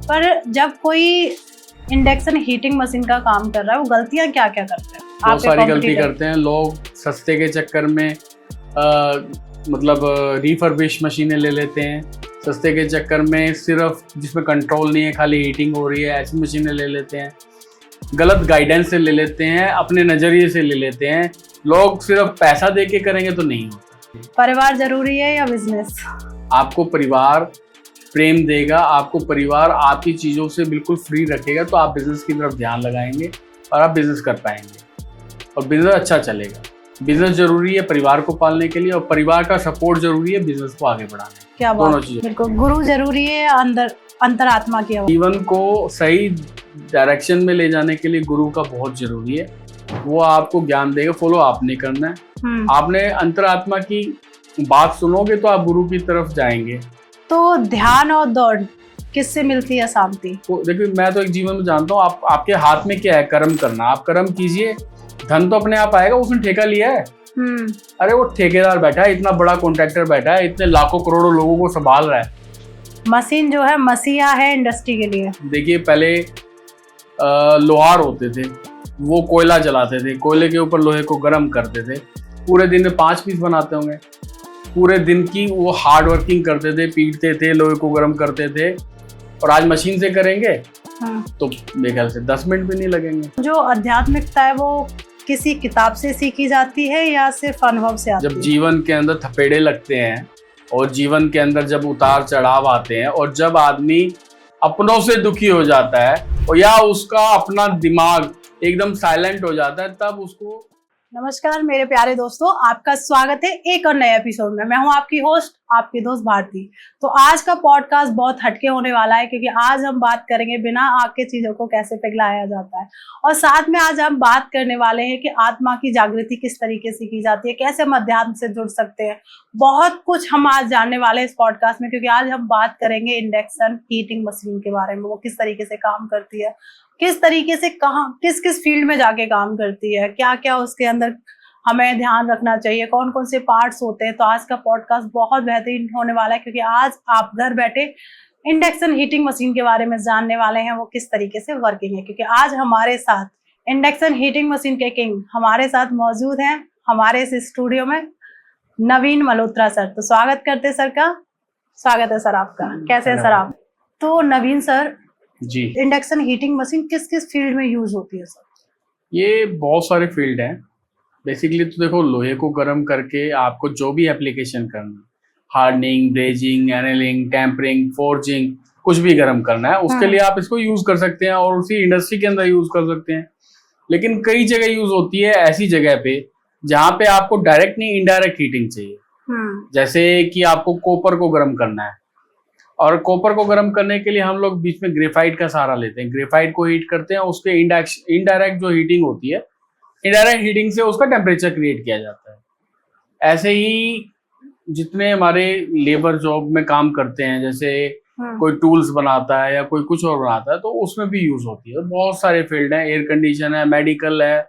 पर जब कोई इंडक्शन हीटिंग मशीन का काम कर रहा है, वो गलतियां क्या क्या करते हैं? बहुत सारी गलती करते हैं लोग। सस्ते के चक्कर में मतलब रिफर्बिश मशीनें ले लेते हैं। सस्ते के चक्कर में सिर्फ जिसमें कंट्रोल नहीं है, खाली हीटिंग हो रही है, ऐसी मशीनें ले लेते हैं। गलत गाइडेंस से ले लेते हैं, अपने नज़रिए से ले लेते हैं। लोग सिर्फ पैसा दे के करेंगे तो नहीं होता। परिवार जरूरी है या बिजनेस? आपको परिवार प्रेम देगा, आपको परिवार आपकी चीज़ों से बिल्कुल फ्री रखेगा, तो आप बिजनेस की तरफ ध्यान लगाएंगे और आप बिजनेस कर पाएंगे और बिजनेस अच्छा चलेगा। बिजनेस जरूरी है परिवार को पालने के लिए, और परिवार का सपोर्ट जरूरी है बिजनेस को आगे बढ़ाने के लिए। क्या दोनों बात, चीजें। बिल्कुल। गुरु जरूरी है या अंतरात्मा की आवाज? जीवन को सही डायरेक्शन में ले जाने के लिए गुरु का बहुत जरूरी है। वो आपको ज्ञान देगा, फॉलो आपने करना है। आपने अंतरात्मा की बात सुनोगे तो आप गुरु की तरफ जाएंगे। तो ध्यान और दौड़ किससे मिलती है शांति? तो देखिए, मैं तो एक जीवन में जानता हूँ, आपके हाथ में क्या है, कर्म करना। आप कर्म कीजिए, धन तो अपने आप आएगा। उसने ठेका लिया है। अरे वो ठेकेदार बैठा है, इतना बड़ा कॉन्ट्रैक्टर बैठा है, इतने लाखों करोड़ों लोगों को संभाल रहा है। मशीन जो है मसीहा है इंडस्ट्री के लिए। देखिए, पहले लोहार होते थे, वो कोयला जलाते थे, कोयले के ऊपर लोहे को गर्म करते थे, पूरे दिन में 5 पीस बनाते होंगे। पूरे दिन की वो हार्ड वर्किंग करते थे, पीटते थे, लोहे को गर्म करते थे। और आज मशीन से करेंगे तो मेरे ख्याल से 10 मिनट भी नहीं लगेंगे। जो आध्यात्मिकता है वो किसी किताब से सीखी जाती है या सिर्फ अनुभव से आती है? जब जीवन के अंदर थपेड़े लगते हैं और जीवन के अंदर जब उतार चढ़ाव आते हैं, और जब आदमी अपनों से दुखी हो जाता है और या उसका अपना दिमाग एकदम साइलेंट हो जाता है, तब उसको। नमस्कार मेरे प्यारे दोस्तों, आपका स्वागत है एक और नए एपिसोड में। मैं हूं आपकी होस्ट, आपकी दोस्त भारती। तो आज का पॉडकास्ट बहुत हटके होने वाला है, क्योंकि आज हम बात करेंगे बिना आग के चीजों को कैसे पिघलाया जाता है। और साथ में आज हम बात करने वाले हैं कि आत्मा की जागृति किस तरीके से की जाती है, कैसे हम अध्यात्म से जुड़ सकते हैं। बहुत कुछ हम आज जानने वाले हैं इस पॉडकास्ट में, क्योंकि आज हम बात करेंगे इंडक्शन हीटिंग मशीन के बारे में। वो किस तरीके से काम करती है, किस तरीके से कहाँ किस किस फील्ड में जाके काम करती है, क्या क्या उसके अंदर हमें ध्यान रखना चाहिए, कौन कौन से पार्ट्स होते हैं। तो आज का पॉडकास्ट बहुत बेहतरीन होने वाला है, क्योंकि आज आप घर बैठे इंडक्शन हीटिंग मशीन के बारे में जानने वाले हैं, वो किस तरीके से वर्किंग है। क्योंकि आज हमारे साथ इंडक्शन हीटिंग मशीन के किंग हमारे साथ मौजूद हैं, हमारे इस स्टूडियो में नवीन मल्होत्रा सर। तो स्वागत करते सर का। स्वागत है सर आपका। कैसे हैं सर आप? तो नवीन सर जी, इंडक्शन हीटिंग मशीन किस किस फील्ड में यूज होती है सर? ये बहुत सारे फील्ड हैं। बेसिकली तो देखो, लोहे को गर्म करके आपको जो भी एप्लीकेशन करना, hardening, brazing, annealing, tempering, forging, कुछ भी गर्म करना है, उसके लिए आप इसको यूज कर सकते हैं और उसी इंडस्ट्री के अंदर यूज कर सकते हैं। लेकिन कई जगह यूज होती है ऐसी जगह पे जहाँ पे आपको डायरेक्ट नहीं, इनडायरेक्ट हीटिंग चाहिए। जैसे कि आपको कॉपर को गर्म करना है, और कॉपर को गर्म करने के लिए हम लोग बीच में ग्रेफाइट का सहारा लेते हैं। ग्रेफाइट को हीट करते हैं, उसके इनडायरेक्ट जो हीटिंग होती है, इनडायरेक्ट हीटिंग से उसका टेम्परेचर क्रिएट किया जाता है। ऐसे ही जितने हमारे लेबर जॉब में काम करते हैं, जैसे कोई टूल्स बनाता है या कोई कुछ और बनाता है, तो उसमें भी यूज होती है। बहुत सारे फील्ड हैं, एयर कंडीशन है, मेडिकल है,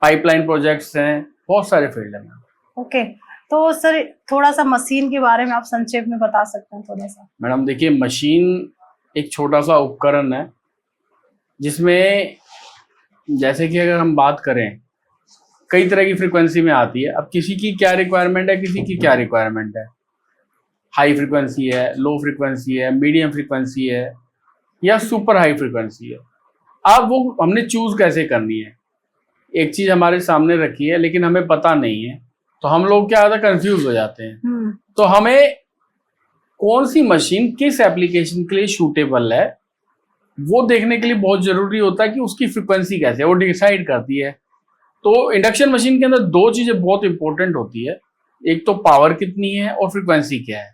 पाइपलाइन प्रोजेक्ट्स हैं, बहुत सारे फील्ड हैं। ओके, तो सर थोड़ा सा मशीन के बारे में आप संक्षेप में बता सकते हैं थोड़ा सा? मैडम देखिए, मशीन एक छोटा सा उपकरण है जिसमें, जैसे कि अगर हम बात करें, कई तरह की फ्रीक्वेंसी में आती है। अब किसी की क्या रिक्वायरमेंट है, किसी की क्या रिक्वायरमेंट है, हाई फ्रीक्वेंसी है, लो फ्रीक्वेंसी है, मीडियम फ्रीक्वेंसी है या सुपर हाई फ्रीक्वेंसी है। अब वो हमने चूज कैसे करनी है। एक चीज हमारे सामने रखी है लेकिन हमें पता नहीं है, तो हम लोग क्या होता है, कंफ्यूज हो जाते हैं। तो हमें कौन सी मशीन किस एप्लीकेशन के लिए सूटेबल है, वो देखने के लिए बहुत जरूरी होता है कि उसकी फ्रीक्वेंसी कैसे है, वो डिसाइड करती है। तो इंडक्शन मशीन के अंदर 2 चीजें बहुत इंपॉर्टेंट होती है। एक तो पावर कितनी है और फ्रीक्वेंसी क्या है।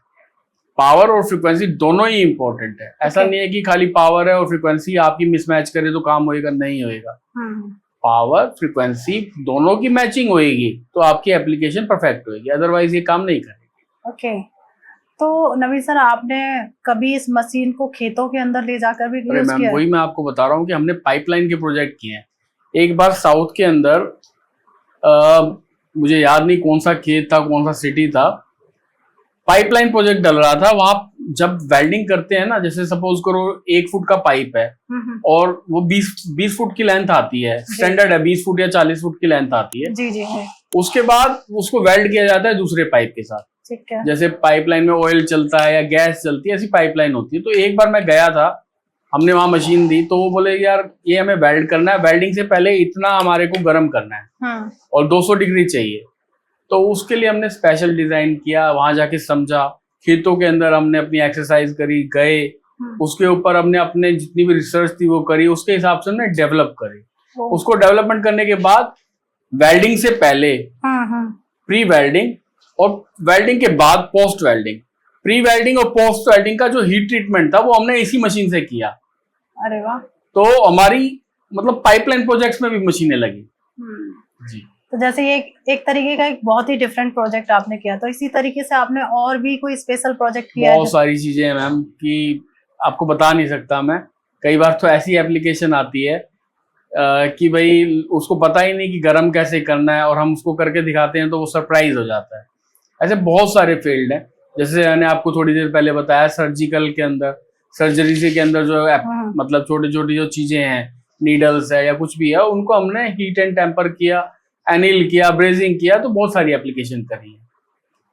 पावर और फ्रीक्वेंसी दोनों ही इंपॉर्टेंट है। ऐसा नहीं है कि खाली पावर है और फ्रीक्वेंसी आपकी मिसमैच करे तो काम होएगा, नहीं होएगा। पावर फ्रीक्वेंसी दोनों की मैचिंग होएगी तो आपकी एप्लीकेशन परफेक्ट होएगी, अदरवाइज ये काम नहीं करेगी। ओके, तो नवीन सर आपने कभी इस मशीन को खेतों के अंदर ले जाकर भी यूज किया है? वही मैं आपको बता रहा हूँ कि हमने पाइपलाइन के प्रोजेक्ट किए हैं। एक बार साउथ के अंदर मुझे याद नहीं कौन सा खेत था, कौन सा सिटी था, पाइपलाइन प्रोजेक्ट डल रहा था। वहां जब वेल्डिंग करते हैं ना, जैसे सपोज करो 1 फुट का पाइप है और वो 20 फुट की लेंथ आती है, स्टैंडर्ड है 20 फुट या 40 फुट की लेंथ आती है। जी जी। उसके बाद उसको वेल्ड किया जाता है दूसरे पाइप के साथ। ठीक है। जैसे पाइपलाइन में ऑयल चलता है या गैस चलती है, ऐसी पाइपलाइन होती है। तो एक बार मैं गया था, हमने वहां मशीन दी, तो वो बोले यार ये हमें वेल्ड करना है, वेल्डिंग से पहले इतना हमारे को गर्म करना है और 200 डिग्री चाहिए। तो उसके लिए हमने स्पेशल डिजाइन किया, वहां जाके समझा, खेतों के अंदर हमने अपनी एक्सरसाइज करी, गए उसके ऊपर हमने अपने जितनी भी रिसर्च थी वो करी, उसके हिसाब से हमने डेवलप करी। उसको डेवलपमेंट करने के बाद वेल्डिंग से पहले प्री वेल्डिंग और वेल्डिंग के बाद पोस्ट वेल्डिंग, प्री वेल्डिंग और पोस्ट वेल्डिंग का जो हीट ट्रीटमेंट था वो हमने इसी मशीन से किया। अरे वाह। तो हमारी मतलब पाइपलाइन प्रोजेक्ट्स में भी मशीनें लगी। जी। तो जैसे ये एक तरीके का एक बहुत ही डिफरेंट प्रोजेक्ट आपने किया, तो इसी तरीके से आपने और भी कोई स्पेशल प्रोजेक्ट किया है? बहुत सारी चीजें हैं मैम कि आपको बता नहीं सकता मैं। कई बार तो ऐसी एप्लीकेशन आती है कि भाई उसको पता ही नहीं कि गर्म कैसे करना है, और हम उसको करके दिखाते हैं तो वो सरप्राइज हो जाता है। ऐसे बहुत सारे फील्ड हैं। जैसे मैंने आपको थोड़ी देर पहले बताया, सर्जिकल के अंदर, सर्जरी से के अंदर जो मतलब छोटी छोटी जो चीजें हैं, नीडल्स है या कुछ भी है, उनको हमने हीट एंड टेम्पर किया, एनिल किया, ब्रेजिंग किया, तो बहुत सारी एप्लीकेशन करी है।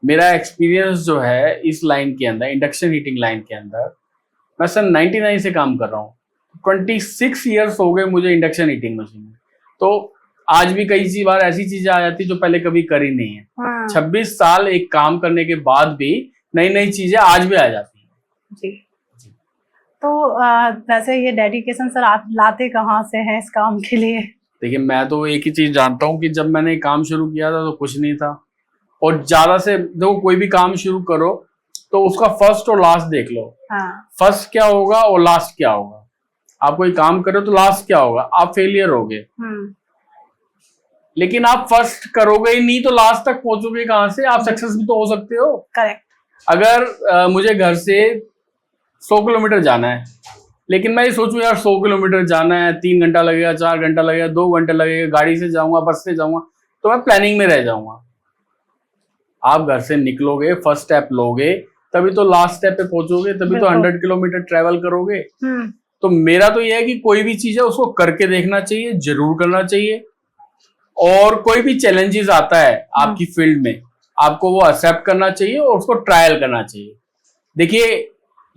मेरा एक्सपीरियंस जो है इस लाइन के अंदर, इंडक्शन हीटिंग लाइन के अंदर, मैं सन 99 से काम कर रहा हूँ। 26 ईयर्स हो गए मुझे इंडक्शन हीटिंग मशीन में। तो आज भी कई बार ऐसी चीजें आ जाती जो पहले कभी करी नहीं है। 26 साल एक काम करने के बाद भी नई नई चीजें आज भी आ जाती हैं। जी। तो वैसे ये डेडिकेशन सर आप लाते कहाँ से हैं इस काम के लिए? देखिए, मैं तो एक ही चीज जानता हूँ कि जब मैंने काम शुरू किया था तो कुछ नहीं था, और ज्यादा से देखो कोई भी काम शुरू करो तो उसका फर्स्ट और लास्ट देख लो। फर्स्ट क्या होगा और लास्ट क्या होगा। आप कोई काम करो तो लास्ट क्या होगा, आप फेलियर होगे। लेकिन आप फर्स्ट करोगे ही नहीं तो लास्ट तक पहुंचोगे कहां से? आप सक्सेस भी तो हो सकते हो। करेक्ट। अगर मुझे घर से 100 किलोमीटर जाना है, लेकिन मैं ये सोचूं यार 100 किलोमीटर जाना है, 3 घंटा लगेगा, 4 घंटा लगेगा, 2 घंटे लगेगा, गाड़ी से जाऊंगा, बस से जाऊंगा, तो मैं प्लानिंग में रह जाऊंगा। आप घर से निकलोगे, फर्स्ट स्टेप लोगे, तभी तो लास्ट स्टेप पे पहुंचोगे, तभी तो 100 किलोमीटर ट्रेवल करोगे। तो मेरा तो यह है कि कोई भी चीज है उसको करके देखना चाहिए, जरूर करना चाहिए। और कोई भी चैलेंजेस आता है आपकी फील्ड में, आपको वो एक्सेप्ट करना चाहिए और उसको ट्रायल करना चाहिए। देखिए,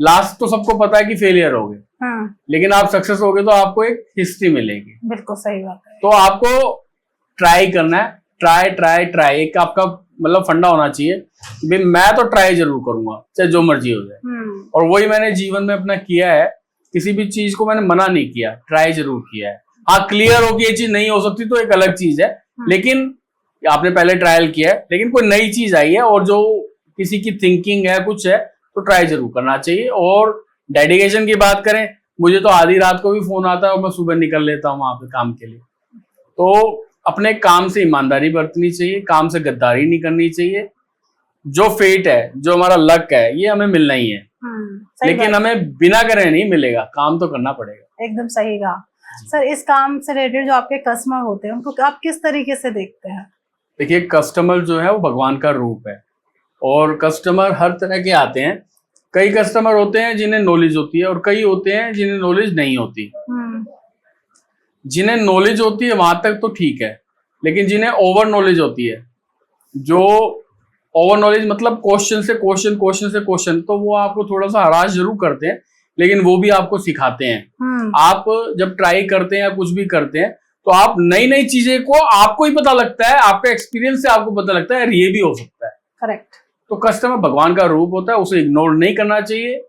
लास्ट तो सबको पता है कि फेलियर हो गए, लेकिन आप सक्सेस हो गए तो आपको एक हिस्ट्री मिलेगी। बिल्कुल सही बात है। तो आपको ट्राई करना है, ट्राई ट्राई ट्राई, एक आपका मतलब फंडा होना चाहिए कि मैं तो ट्राई जरूर करूंगा, चाहे जो मर्जी हो जाए। और वही मैंने जीवन में अपना किया है। किसी भी चीज को मैंने मना नहीं किया, ट्राई जरूर किया है। हाँ, क्लियर हो कि ये चीज नहीं हो सकती तो एक अलग चीज है, लेकिन आपने पहले ट्रायल किया है। लेकिन कोई नई चीज आई है और जो किसी की थिंकिंग है, कुछ है, तो ट्राई जरूर करना चाहिए। और डेडिकेशन की बात करें, मुझे तो आधी रात को भी फोन आता है और मैं सुबह निकल लेता हूँ वहां पे काम के लिए। तो अपने काम से ईमानदारी बरतनी चाहिए, काम से गद्दारी नहीं करनी चाहिए। जो फेट है, जो हमारा लक है, ये हमें मिलना ही है, लेकिन हमें बिना करे नहीं मिलेगा, काम तो करना पड़ेगा। एकदम सही कहा सर। इस काम से रिलेटेड जो आपके कस्टमर होते हैं उनको आप किस तरीके से देखते हैं? देखिए, कस्टमर जो है वो भगवान का रूप है, और कस्टमर हर तरह के आते हैं। कई कस्टमर होते हैं जिन्हें नॉलेज होती है, और कई होते हैं जिन्हें नॉलेज नहीं होती। जिन्हें नॉलेज होती है वहां तक तो ठीक है, लेकिन जिन्हें ओवर नॉलेज होती है, जो ओवर नॉलेज मतलब क्वेश्चन से क्वेश्चन, क्वेश्चन से क्वेश्चन, तो वो आपको थोड़ा सा हरास जरूर करते हैं, लेकिन वो भी आपको सिखाते हैं। आप जब ट्राई करते हैं या कुछ भी करते हैं तो आप नई नई चीजें को आपको ही पता लगता है, आपके एक्सपीरियंस से आपको पता लगता है ये भी हो सकता है। करेक्ट। तो कस्टमर भगवान का रूप होता है, उसे इग्नोर नहीं करना चाहिए।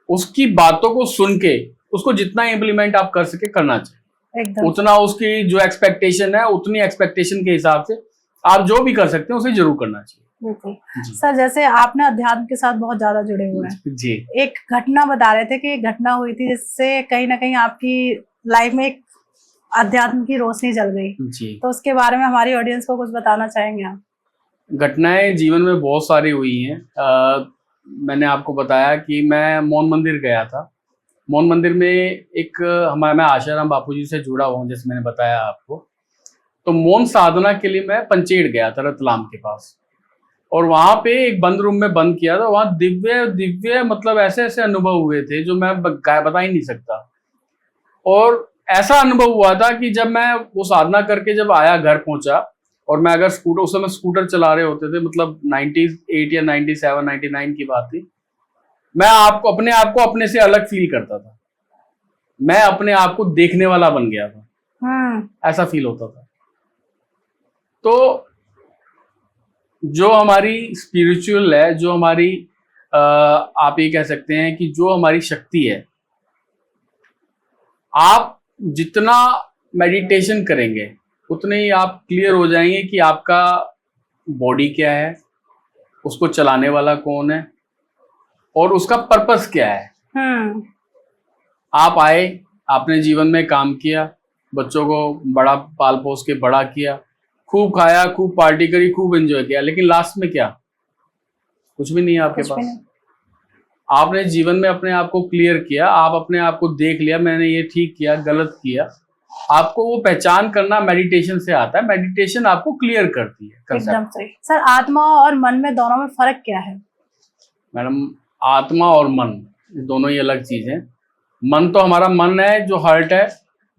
उसकी बातों को सुन के उसको जितना इम्प्लीमेंट आप कर सके करना चाहिए। उतना उसकी जो एक्सपेक्टेशन है, उतनी एक्सपेक्टेशन के हिसाब से आप जो भी कर सकते हैं उसे जरूर करना चाहिए। बिल्कुल सर, जैसे आपने अध्यात्म के साथ बहुत ज्यादा जुड़े हुए हैं जी। एक घटना बता रहे थे कि एक घटना हुई थी जिससे कहीं ना कहीं आपकी लाइफ में एक अध्यात्म की रोशनी जल गई जी। तो उसके बारे में हमारी ऑडियंस को कुछ बताना चाहेंगे आप? घटनाएं जीवन में बहुत सारी हुई हैं। मैंने आपको बताया कि मैं मौन मंदिर गया था। मौन मंदिर में एक मैं आशाराम बापूजी से जुड़ा हुआ हूँ, जैसे मैंने बताया आपको। तो मौन साधना के लिए मैं पंचेड़ गया था, रतलाम के पास। और वहां पे एक बंद रूम में बंद किया था। वहां दिव्य दिव्य मतलब ऐसे ऐसे अनुभव हुए थे जो मैं बता ही नहीं सकता। और ऐसा अनुभव हुआ था कि जब मैं वो साधना करके जब आया, घर पहुंचा, और मैं अगर स्कूटर, उस समय स्कूटर चला रहे होते थे, मतलब 98 या 97 99 की बात थी, मैं अपने आप को अपने से अलग फील करता था। मैं अपने आप को देखने वाला बन गया था, ऐसा फील होता था। तो जो हमारी स्पिरिचुअल है, जो हमारी आप ये कह सकते हैं कि जो हमारी शक्ति है, आप जितना मेडिटेशन करेंगे उतने ही आप क्लियर हो जाएंगे कि आपका बॉडी क्या है, उसको चलाने वाला कौन है, और उसका पर्पस क्या है। आप आए, आपने जीवन में काम किया, बच्चों को बड़ा पाल पोस के बड़ा किया, खूब खाया, खूब पार्टी करी, खूब एंजॉय किया, लेकिन लास्ट में क्या? कुछ भी नहीं है आपके पास। आपने जीवन में अपने आप को क्लियर किया, आप अपने आप को देख लिया, मैंने ये ठीक किया, गलत किया। आपको वो पहचान करना मेडिटेशन से आता है। मेडिटेशन आपको क्लियर करती है। एकदम सही। सर, आत्मा और मन में, दोनों में फर्क क्या है? मैडम, आत्मा और मन दोनों ही अलग चीज है। मन तो हमारा मन है, जो हार्ट है,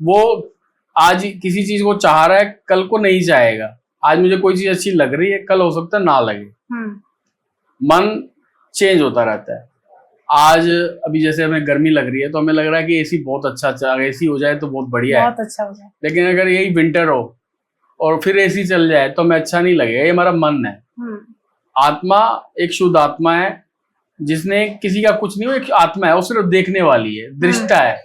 वो आज किसी चीज को चाह रहा है, कल को नहीं चाहेगा। आज मुझे कोई चीज अच्छी लग रही है, कल हो सकता है ना लगे। मन चेंज होता रहता है। आज अभी जैसे हमें गर्मी लग रही है तो हमें लग रहा है कि एसी बहुत अच्छा एसी हो जाए तो बहुत बढ़िया है, बहुत अच्छा हो जाए। लेकिन अगर यही विंटर हो और फिर एसी चल जाए तो हमें अच्छा नहीं लगेगा। ये हमारा मन है। आत्मा एक शुद्ध आत्मा है, जिसने किसी का कुछ नहीं, वो एक आत्मा है, वो सिर्फ देखने वाली है, दृष्टा है।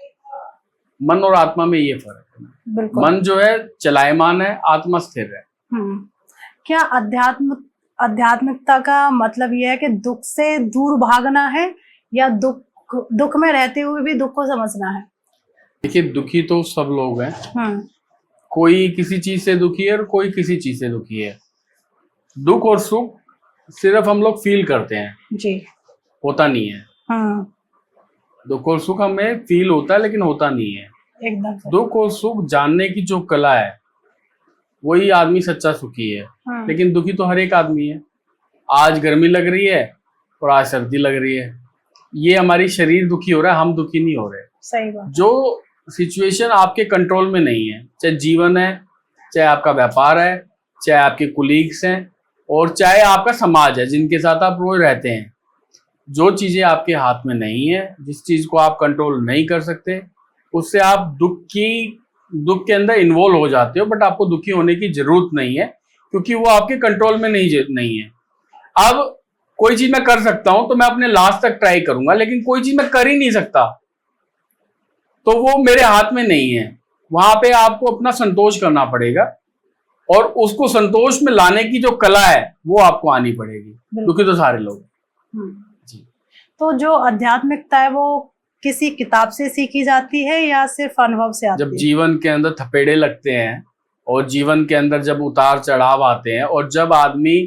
मन और आत्मा में ये फर्क है। मन जो है चलायमान है, आत्मा स्थिर है। क्या आध्यात्मिकता का मतलब यह है कि दुख से दूर भागना है, या दुख में रहते हुए भी दुख को समझना है? देखिए, दुखी तो सब लोग हैं। कोई किसी चीज से दुखी है और कोई किसी चीज से दुखी है। दुख और सुख सिर्फ हम लोग फील करते हैं जी, होता नहीं है। दुख और सुख हमें फील होता है, लेकिन होता नहीं है। एकदम। दुख और सुख जानने की जो कला है, वही आदमी सच्चा सुखी है। लेकिन दुखी तो हर एक आदमी है। आज गर्मी लग रही है और आज सर्दी लग रही है। ये हमारी शरीर दुखी हो रहा है, हम दुखी नहीं हो रहे। सही बात। जो सिचुएशन आपके कंट्रोल में नहीं है, चाहे जीवन है, चाहे आपका व्यापार है, चाहे आपके कुलीग्स हैं, और चाहे आपका समाज है जिनके साथ आप रोज रहते हैं, जो चीजें आपके हाथ में नहीं है, जिस चीज को आप कंट्रोल नहीं कर सकते, उससे आप दुख के अंदर इन्वॉल्व हो जाते हो। बट आपको दुखी होने की जरूरत नहीं है, क्योंकि वो आपके कंट्रोल में नहीं है। अब कोई चीज मैं कर सकता हूं तो मैं अपने लास्ट तक ट्राई करूंगा, लेकिन कोई चीज मैं कर ही नहीं सकता तो वो मेरे हाथ में नहीं है। वहां पे आपको अपना संतोष करना पड़ेगा, और उसको संतोष में लाने की जो कला है वो आपको आनी पड़ेगी। दुखी तो सारे लोग जी। तो जो आध्यात्मिकता है वो किसी किताब से सीखी जाती है या सिर्फ अनुभव से आती है? जब जीवन के अंदर थपेड़े लगते हैं और जीवन के अंदर जब उतार चढ़ाव आते हैं, और जब आदमी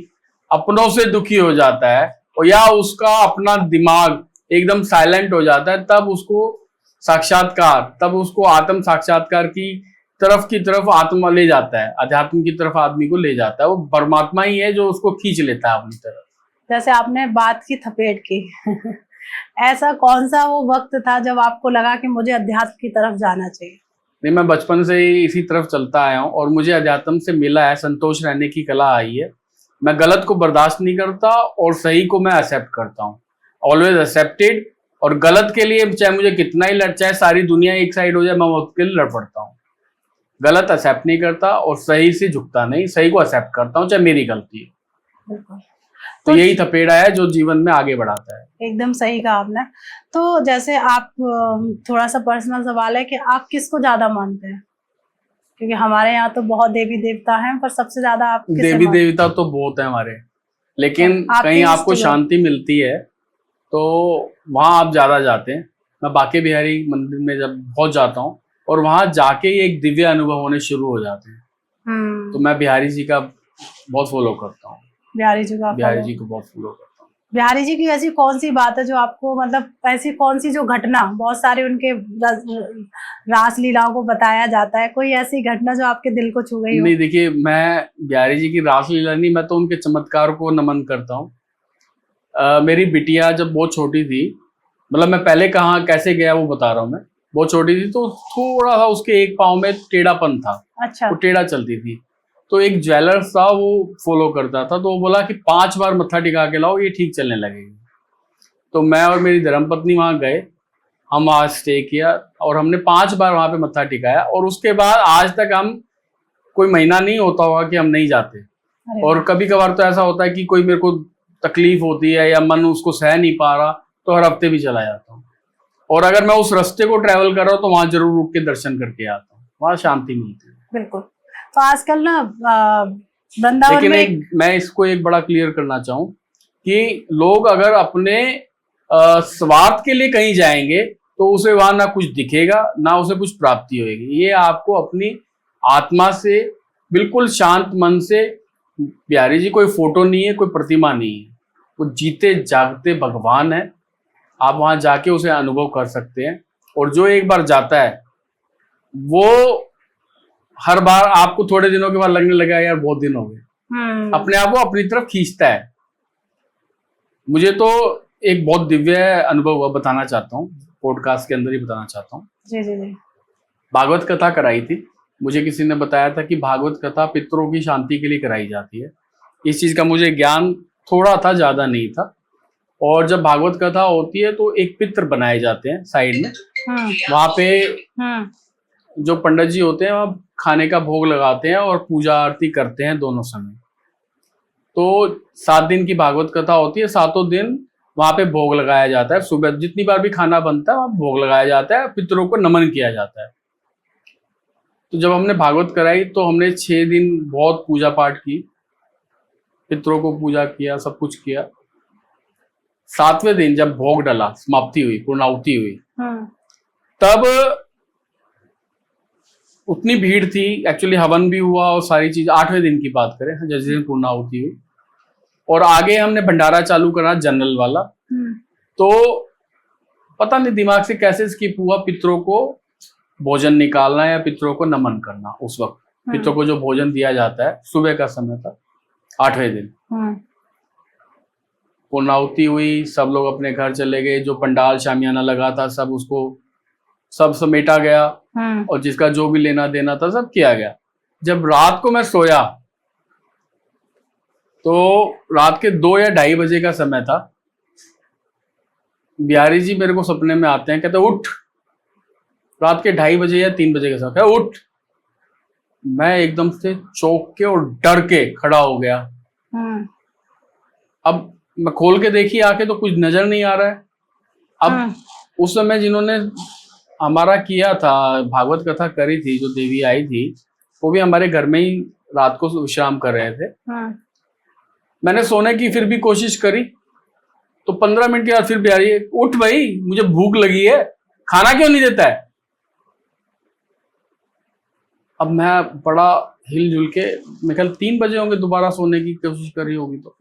अपनों से दुखी हो जाता है, और या उसका अपना दिमाग एकदम साइलेंट हो जाता है, तब उसको साक्षात्कार, तब उसको आत्म साक्षात्कार की तरफ आत्मा ले जाता है, अध्यात्म की तरफ आदमी को ले जाता है। वो परमात्मा ही है जो उसको खींच लेता है अपनी तरफ। जैसे आपने बात की थपेड़ की ऐसा कौन सा वो वक्त था जब आपको लगा कि मुझे अध्यात्म की तरफ जाना चाहिए? नहीं, मैं बचपन से ही इसी तरफ चलता आया हूँ, और मुझे अध्यात्म से मिला है, संतोष रहने की कला आई है। मैं गलत को बर्दाश्त नहीं करता और सही को मैं एक्सेप्ट करता हूँ, ऑलवेज एक्सेप्टेड। और गलत के लिए चाहे मुझे कितना ही चाहे सारी दुनिया एक साइड हो जाए, मैं उसके लिए लड़ पड़ता हूँ। गलत एक्सेप्ट नहीं करता और सही से झुकता नहीं, सही को एक्सेप्ट करता हूँ, चाहे मेरी गलती है। तो यही थपेड़ा है जो जीवन में आगे बढ़ाता है। एकदम सही कहा आपने। तो जैसे आप, थोड़ा सा पर्सनल सवाल है कि आप किसको ज्यादा मानते हैं? क्योंकि हमारे यहाँ तो बहुत देवी देवता हैं, पर सबसे ज्यादा आप किसे देवी देवता तो बहुत है हमारे, लेकिन कहीं आपको शांति मिलती है तो वहां आप ज्यादा जाते हैं। मैं बांके बिहारी मंदिर में जब बहुत जाता हूँ, और वहां जाके ही एक दिव्य अनुभव होने शुरू हो जाते हैं। तो मैं बिहारी जी का बहुत फॉलो करता हूँ। बिहारी जी को बहुत फॉलो करता हूँ। बिहारी जी की ऐसी कौन सी बात है जो आपको, मतलब ऐसी कौन सी जो घटना, बहुत सारे उनके रास लीलाओं को बताया जाता है, कोई ऐसी घटना जो आपके दिल को छू गई हो? नहीं देखिए, मैं बिहारी जी की रासलीला नहीं, मैं तो उनके चमत्कार को नमन करता हूँ। मेरी बिटिया जब बहुत छोटी थी, मतलब मैं पहले कहाँ कैसे गया वो बता रहा हूँ। मैं बहुत छोटी थी तो थोड़ा सा उसके एक पाँव में टेढ़ापन था, अच्छा। वो टेढ़ा चलती थी। तो एक ज्वेलर्स था, वो फॉलो करता था, तो वो बोला कि 5 बार मत्था टिका के लाओ, ये ठीक चलने लगेगी। तो मैं और मेरी धर्मपत्नी वहां गए, हम वहां स्टे किया और हमने 5 बार वहां पे मत्था टिकाया, और उसके बाद आज तक हम, कोई महीना नहीं होता होगा कि हम नहीं जाते। अरे और कभी कभार तो ऐसा होता है कि कोई मेरे को तकलीफ होती है या मन उसको सह नहीं पा रहा, तो हर हफ्ते भी चला जाता हूँ। और अगर मैं उस रास्ते को ट्रैवल कर रहा हूँ तो वहां जरूर रुक के दर्शन करके आता हूँ, वहां शांति मिलती है। बिल्कुल। तो आजकल ना वृंदावन लेकिन में मैं इसको एक बड़ा क्लियर करना चाहूँ कि लोग अगर अपने स्वार्थ के लिए कहीं जाएंगे तो उसे वहां ना कुछ दिखेगा, ना उसे कुछ प्राप्ति होगी। ये आपको अपनी आत्मा से, बिल्कुल शांत मन से, बिहारी जी कोई फोटो नहीं है, कोई प्रतिमा नहीं है, वो जीते जागते भगवान है। आप वहां जाके उसे अनुभव कर सकते हैं, और जो एक बार जाता है वो हर बार आपको थोड़े दिनों के बाद लगने लगा यार बहुत दिन हो गए, अपने आप को अपनी तरफ खींचता है। मुझे तो एक बहुत दिव्य अनुभव हुआ, बताना चाहता हूँ, पॉडकास्ट के अंदर ही बताना चाहता हूँ। जी जी जी। भागवत कथा कराई थी, मुझे किसी ने बताया था कि भागवत कथा पितरों की शांति के लिए कराई जाती है। इस चीज का मुझे ज्ञान थोड़ा था, ज्यादा नहीं था। और जब भागवत कथा होती है तो एक पित्र बनाए जाते हैं साइड में, वहां पे जो पंडित जी होते हैं वह खाने का भोग लगाते हैं और पूजा आरती करते हैं दोनों समय। तो 7 दिन की भागवत कथा होती है, 7 दिन वहां पे भोग लगाया जाता है। सुबह जितनी बार भी खाना बनता है वहां भोग लगाया जाता है, पितरों को नमन किया जाता है। तो जब हमने भागवत कराई तो हमने 6 दिन बहुत पूजा पाठ की, पितरों को पूजा किया, सब कुछ किया। 7वें दिन जब भोग डला, समाप्ति हुई, पूर्णाहुति हुई, तब उतनी भीड़ थी, एक्चुअली हवन भी हुआ और सारी चीज। 8वें दिन की बात करें, जिस दिन पूर्णाहुति हुई, और आगे हमने भंडारा चालू करा जनरल वाला। तो पता नहीं दिमाग से कैसे स्किप हुआ, पितरों को भोजन निकालना या पितरों को नमन करना। उस वक्त पितरों को जो भोजन दिया जाता है, सुबह का समय था, 8वें दिन पूर्णाहुति हुई, सब लोग अपने घर चले गए। जो पंडाल शामियाना लगा था सब, उसको सब समेटा गया, और जिसका जो भी लेना देना था सब किया गया। जब रात को मैं सोया तो रात के 2 या 2:30 बजे का समय था। बिहारी जी मेरे को सपने में आते हैं, कहते उठ। रात के 2:30 बजे या 3 बजे का समय, कहते उठ। मैं एकदम से चौंक के और डर के खड़ा हो गया। अब मैं खोल के देखी आके तो कुछ नजर नहीं आ रहा है। अब उस समय जिन्होंने हमारा किया था, भागवत कथा करी थी, जो देवी आई थी, वो भी हमारे घर में ही रात को विश्राम कर रहे थे। मैंने सोने की फिर भी कोशिश करी, तो 15 मिनट के बाद फिर बिहारी, उठ भाई, मुझे भूख लगी है, खाना क्यों नहीं देता है। अब मैं बड़ा हिलजुल के, मेरे ख्याल 3 बजे होंगे, दोबारा सोने की कोशिश करी होगी। तो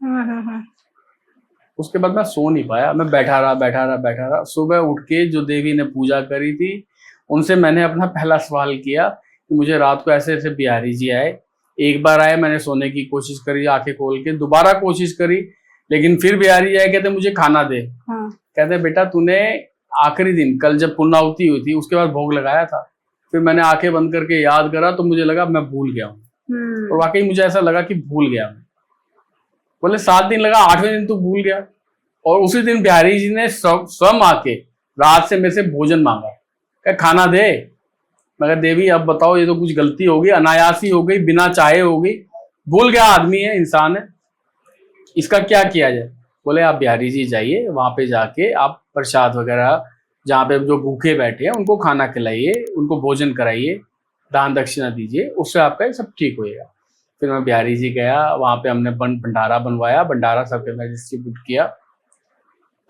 उसके बाद मैं सो नहीं पाया, मैं बैठा रहा। सुबह उठ के जो देवी ने पूजा करी थी उनसे मैंने अपना पहला सवाल किया कि मुझे रात को ऐसे ऐसे बिहारी जी आए। एक बार आए, मैंने सोने की कोशिश करी आंखें खोल के, दोबारा कोशिश करी, लेकिन फिर बिहारी जी आए, कहते मुझे खाना दे। कहते बेटा तूने आखिरी दिन कल जब पूर्णाहुति हुई थी उसके बाद भोग लगाया था। फिर मैंने आंखें बंद करके याद करा तो मुझे लगा मैं भूल गया हूँ, और वाकई मुझे ऐसा लगा कि भूल गया हूँ। बोले 7 दिन लगा, 8वें दिन तू भूल गया। और उसी दिन बिहारी जी ने स्वयं आके रात से मेरे से भोजन मांगा, क्या खाना दे। मगर देवी अब बताओ, ये तो कुछ गलती हो गई, अनायासी हो गई, बिना चाहे हो गई, भूल गया आदमी है, इंसान है, इसका क्या किया जाए। बोले आप बिहारी जी जाइए, वहां पे जाके आप प्रसाद वगैरह, जहाँ पे जो भूखे बैठे हैं उनको खाना खिलाइए, उनको भोजन कराइए, दान दक्षिणा दीजिए, उससे आपका सब ठीक होएगा। फिर मैं बिहारी जी गया, वहां पे हमने भंडारा बनवाया, भंडारा सबके मैं डिस्ट्रीब्यूट किया।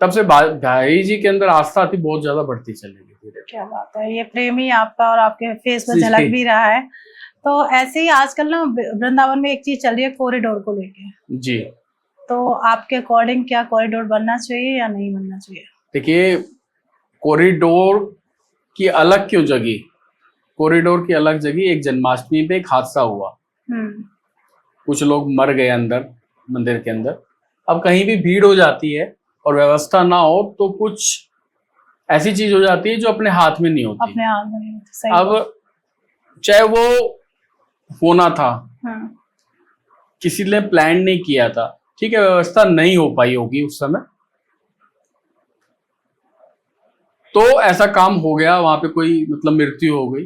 तब से बिहारी जी के अंदर आस्था थी, बहुत ज्यादा बढ़ती चली गई। क्या बात है, ये प्रेम ही आपका और आपके फेस पर झलक भी रहा है। तो ऐसे ही आजकल ना वृंदावन में एक चीज चल रही है, कॉरिडोर को लेके। जी। तो आपके अकॉर्डिंग क्या कॉरिडोर बनना चाहिए या नहीं बनना चाहिए? देखिए, कॉरिडोर की अलग क्यों जगह, कॉरिडोर की अलग जगह, एक जन्माष्टमी पे एक हादसा हुआ, कुछ लोग मर गए अंदर मंदिर के अंदर। अब कहीं भी भीड़ हो जाती है और व्यवस्था ना हो तो कुछ ऐसी चीज हो जाती है जो अपने हाथ में नहीं होती। अपने हाथ में नहीं होती, सही। अब चाहे वो होना था, किसी ने प्लान नहीं किया था, ठीक है, व्यवस्था नहीं हो पाई होगी उस समय, तो ऐसा काम हो गया, वहां पे कोई मतलब मृत्यु हो गई,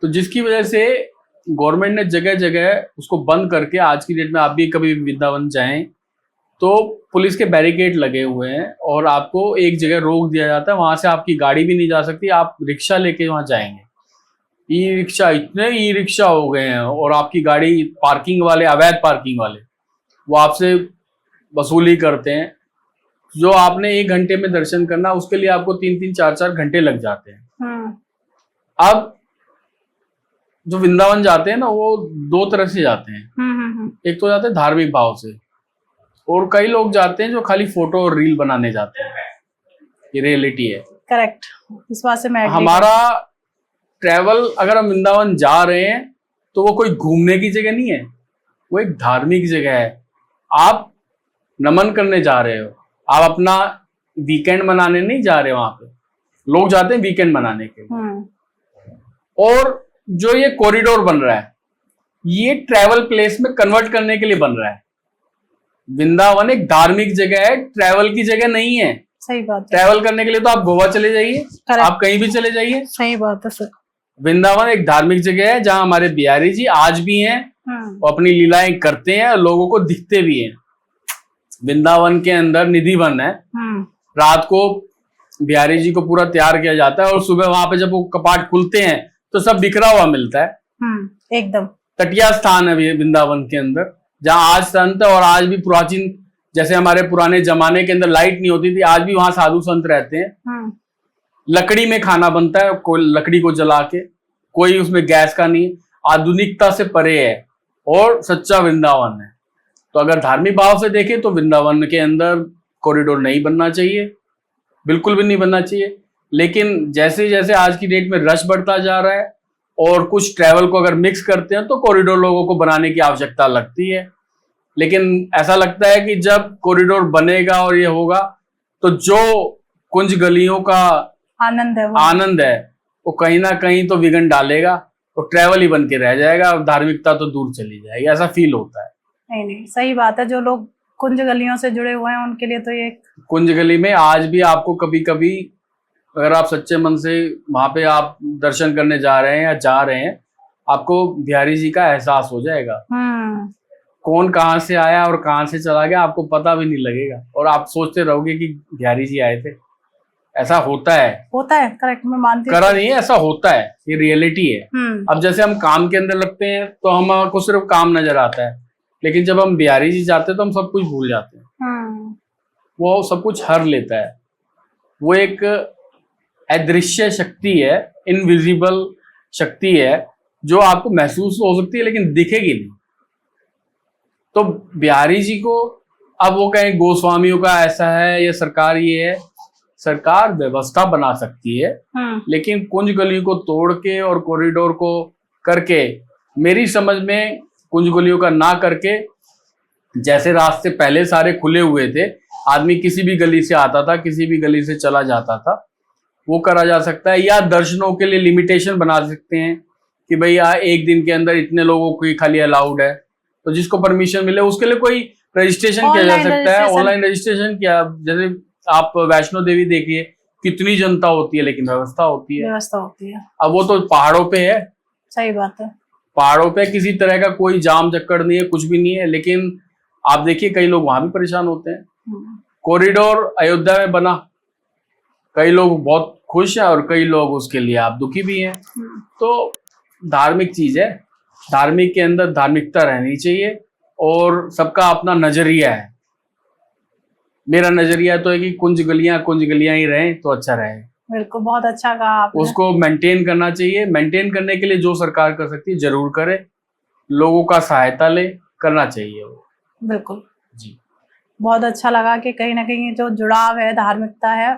तो जिसकी वजह से गवर्नमेंट ने जगह जगह उसको बंद करके, आज की डेट में आप भी कभी वृंदावन जाएं तो पुलिस के बैरिकेड लगे हुए हैं और आपको एक जगह रोक दिया जाता है, वहां से आपकी गाड़ी भी नहीं जा सकती, आप रिक्शा लेके वहां जाएंगे। ई रिक्शा, इतने ई रिक्शा हो गए हैं, और आपकी गाड़ी पार्किंग वाले, अवैध पार्किंग वाले, वो आपसे वसूली करते हैं। जो आपने 1 घंटे में दर्शन करना, उसके लिए आपको 3-3, 4-4 घंटे लग जाते हैं। अब जो वृंदावन जाते हैं ना, वो 2 तरह से जाते हैं। एक तो जाते हैं धार्मिक भाव से, और कई लोग जाते हैं जो खाली फोटो और रील बनाने जाते हैं। ये रियलिटी है। करेक्ट, इस बात से मैं agree हमारा ट्रैवल, अगर हम वृंदावन जा रहे हैं तो वो कोई घूमने की जगह नहीं है, वो एक धार्मिक जगह है। आप नमन करने जा रहे हो, आप अपना वीकेंड मनाने नहीं जा रहे। वहां पे लोग जाते हैं वीकेंड मनाने के लिए। और जो ये कॉरिडोर बन रहा है, ये ट्रैवल प्लेस में कन्वर्ट करने के लिए बन रहा है। वृंदावन एक धार्मिक जगह है, ट्रैवल की जगह नहीं है। सही बात है। ट्रैवल करने के लिए तो आप गोवा चले जाइए, आप कहीं भी चले जाइए। सही बात है सर। वृंदावन एक धार्मिक जगह है जहां हमारे बिहारी जी आज भी हैं, वो अपनी लीलाएं करते हैं, लोगों को दिखते भी हैं। वृंदावन के अंदर निधि वन है, रात को बिहारी जी को पूरा तैयार किया जाता है और सुबह वहां पे जब वो कपाट खुलते हैं तो सब बिखरा हुआ मिलता है। एकदम तटिया स्थान है वृंदावन के अंदर, जहां आज संत और आज भी प्राचीन, जैसे हमारे पुराने जमाने के अंदर लाइट नहीं होती थी, आज भी वहां साधु संत रहते हैं। लकड़ी में खाना बनता है, कोई लकड़ी को जला के, कोई उसमें गैस का नहीं, आधुनिकता से परे है और सच्चा वृंदावन है। तो अगर धार्मिक भाव से देखें तो वृंदावन के अंदर कॉरिडोर नहीं बनना चाहिए, बिल्कुल भी नहीं बनना चाहिए। लेकिन जैसे जैसे आज की डेट में रश बढ़ता जा रहा है और कुछ ट्रैवल को अगर मिक्स करते हैं तो कॉरिडोर लोगों को बनाने की आवश्यकता लगती है। लेकिन ऐसा लगता है कि जब कॉरिडोर बनेगा और ये होगा तो जो कुंज गलियों का आनंद है वो कहीं ना कहीं तो विघन डालेगा, तो ट्रैवल ही बन के रह जाएगा, धार्मिकता तो दूर चली जाएगी, ऐसा फील होता है। नहीं, सही बात है। जो लोग कुंज गलियों से जुड़े हुए हैं उनके लिए तो ये कुंज गली में आज भी आपको कभी कभी, अगर आप सच्चे मन से वहां पे आप दर्शन करने जा रहे हैं या जा रहे हैं, आपको बिहारी जी का एहसास हो जाएगा। कौन कहाँ से आया और कहाँ से चला गया आपको पता भी नहीं लगेगा, और आप सोचते रहोगे कि बिहारी जी आए थे। ऐसा होता है करेक्ट, मैं मानती हूँ। करा नहीं है, ऐसा होता है, ये रियलिटी है। अब जैसे हम काम के अंदर लगते हैं तो हमको सिर्फ काम नजर आता है, लेकिन जब हम बिहारी जी जाते हैं तो हम सब कुछ भूल जाते हैं। वो सब कुछ हर लेता है। वो एक अदृश्य शक्ति है, इनविजिबल शक्ति है, जो आपको महसूस हो सकती है लेकिन दिखेगी नहीं। तो बिहारी जी को अब वो कहें गोस्वामियों का ऐसा है या सरकार ये है, सरकार व्यवस्था बना सकती है, लेकिन कुंज गलियों को तोड़ के और कॉरिडोर को करके, मेरी समझ में कुंज गलियों का ना करके, जैसे रास्ते पहले सारे खुले हुए थे, आदमी किसी भी गली से आता था, किसी भी गली से चला जाता था, वो करा जा सकता है। या दर्शनों के लिए लिमिटेशन बना सकते हैं कि भाई एक दिन के अंदर इतने लोगों को ही खाली अलाउड है, तो जिसको परमिशन मिले उसके लिए कोई रजिस्ट्रेशन किया जा सकता है, ऑनलाइन रजिस्ट्रेशन किया। जैसे आप वैष्णो देवी देखिए, कितनी जनता होती है लेकिन व्यवस्था होती है। अब वो तो पहाड़ों पे है। सही बात है। पहाड़ों पे किसी तरह का कोई जाम चक्कर नहीं है, कुछ भी नहीं है, लेकिन आप देखिए कई लोग वहां भी परेशान होते हैं। कॉरिडोर अयोध्या में बना, कई लोग बहुत खुश हैं और कई लोग उसके लिए आप दुखी भी हैं। तो धार्मिक चीज है, धार्मिक के अंदर धार्मिकता रहनी चाहिए और सबका अपना नजरिया है। मेरा नजरिया तो है कि कुंज गलियां ही रहें तो अच्छा रहे। बिल्कुल, बहुत अच्छा कहा आपने। उसको मेंटेन करना चाहिए। मेंटेन करने के लिए जो सरकार कर सकती है जरूर करे, लोगों का सहायता ले, करना चाहिए वो। बिल्कुल जी। बहुत अच्छा लगा कि कहीं ना कहीं जो जुड़ाव है, धार्मिकता है,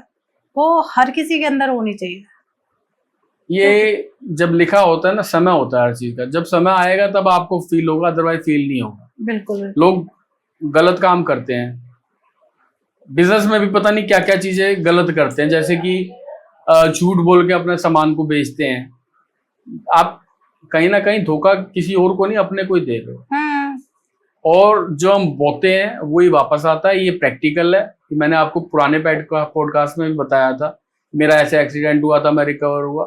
वो हर किसी के अंदर होनी चाहिए। ये जब लिखा होता है ना, समय होता है हर चीज का, जब समय आएगा तब आपको फील होगा, अदरवाइज फील नहीं होगा। बिल्कुल बिल्कुल। लोग गलत काम करते हैं, बिजनेस में भी पता नहीं क्या क्या चीजें गलत करते हैं, जैसे कि झूठ बोल के अपने सामान को बेचते हैं। आप कहीं ना कहीं धोखा किसी और को नहीं, अपने को ही दे रहे हो। और जो हम बोते हैं वही वापस आता है। ये प्रैक्टिकल है कि मैंने आपको पुराने पॉडकास्ट में भी बताया था, मेरा ऐसे एक्सीडेंट हुआ था, मैं रिकवर हुआ।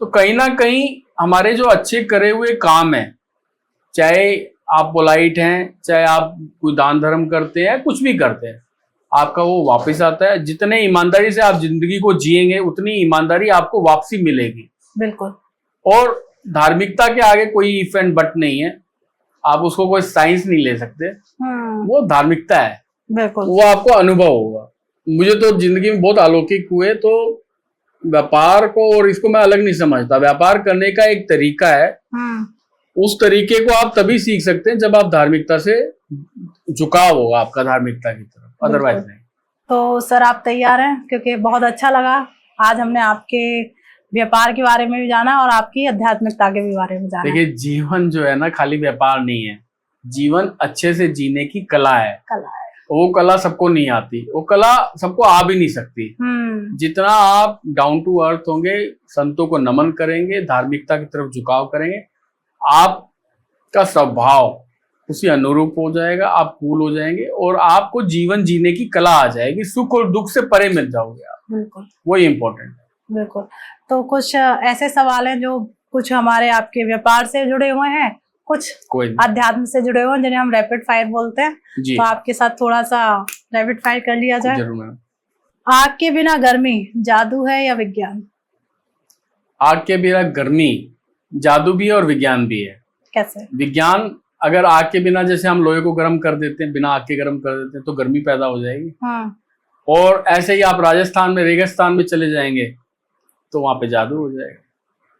तो कहीं ना कहीं हमारे जो अच्छे करे हुए काम है, चाहे आप पोलाइट हैं, चाहे आप कोई दान धर्म करते हैं, कुछ भी करते हैं, आपका वो वापस आता है। जितने ईमानदारी से आप जिंदगी को जिएंगे उतनी ईमानदारी आपको वापसी मिलेगी। बिल्कुल। और धार्मिकता के आगे कोई इफ एंड बट नहीं है, आप उसको कोई साइंस नहीं ले सकते, वो धार्मिकता है। बिल्कुल। वो आपको अनुभव होगा। मुझे तो जिंदगी में बहुत अलौकिक हुए, तो व्यापार को और इसको मैं अलग नहीं समझता। व्यापार करने का एक तरीका है, उस तरीके को आप तभी सीख सकते हैं जब आप धार्मिकता से झुकाव होगा आपका धार्मिकता की तरफ, अदरवाइज नहीं। तो सर आप तैयार हैं? क्योंकि बहुत अच्छा लगा, आज हमने आपके व्यापार के बारे में भी जाना और आपकी आध्यात्मिकता के भी बारे में जाना। देखिए, जीवन जो है ना खाली व्यापार नहीं है, जीवन अच्छे से जीने की कला है। वो कला सबको नहीं आती, वो कला सबको आ भी नहीं सकती। जितना आप डाउन टू अर्थ होंगे, संतों को नमन करेंगे, धार्मिकता की तरफ झुकाव करेंगे, आपका स्वभाव उसी अनुरूप हो जाएगा, आप कूल हो जाएंगे और आपको जीवन जीने की कला आ जाएगी। सुख और दुख से परे मिल जाओगे आप। बिल्कुल, वही इम्पोर्टेंट है। बिल्कुल। तो कुछ ऐसे सवाल हैं जो कुछ हमारे आपके व्यापार से जुड़े हुए हैं, कुछ अध्यात्म से जुड़े हुए हैं, जिन्हें हम रैपिड फायर बोलते हैं। तो आपके साथ थोड़ा सा रैपिड फायर कर लिया जाए। जरूर मैम। आग के बिना गर्मी जादू है या विज्ञान? आग के बिना गर्मी जादू भी है और विज्ञान भी है। कैसे? विज्ञान, अगर आग के बिना, जैसे हम लोहे को गर्म कर देते हैं, बिना आग के गर्म कर देते हैं, तो गर्मी पैदा हो जाएगी। और ऐसे ही आप राजस्थान में रेगिस्तान में चले जाएंगे तो वहां पे जादू हो जाएगा,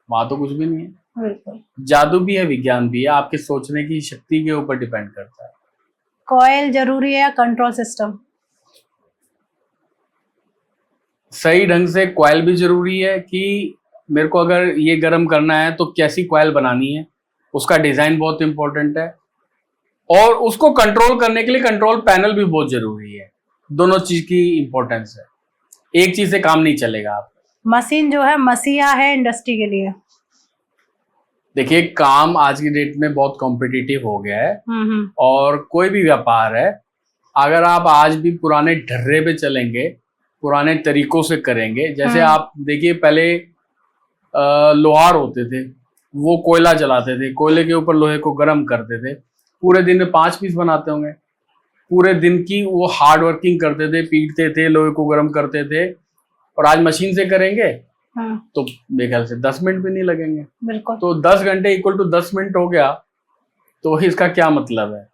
वहां तो कुछ भी नहीं है। जादू भी है, विज्ञान भी है, आपके सोचने की शक्ति के ऊपर डिपेंड करता है। कॉइल जरूरी है या कंट्रोल सिस्टम? सही ढंग से कॉइल भी जरूरी है कि मेरे को अगर ये गर्म करना है तो कैसी कॉइल बनानी है, उसका डिजाइन बहुत इंपॉर्टेंट है। और उसको कंट्रोल करने के लिए कंट्रोल पैनल भी बहुत जरूरी है। दोनों चीज की इंपॉर्टेंस है, एक चीज से काम नहीं चलेगा। आप मशीन जो है मसीहा है इंडस्ट्री के लिए? देखिए, काम आज की डेट में बहुत कॉम्पिटिटिव हो गया है और कोई भी व्यापार है, अगर आप आज भी पुराने ढर्रे पे चलेंगे, पुराने तरीकों से करेंगे, जैसे आप देखिए पहले लोहार होते थे, वो कोयला जलाते थे, कोयले के ऊपर लोहे को गर्म करते थे, पूरे दिन में 5 पीस बनाते होंगे, पूरे दिन की वो हार्ड वर्किंग करते थे, पीटते थे, लोहे को गर्म करते थे। और आज मशीन से करेंगे तो मेरे ख्याल से 10 मिनट भी नहीं लगेंगे। बिल्कुल। तो 10 घंटे इक्वल टू 10 मिनट हो गया, तो इसका क्या मतलब है?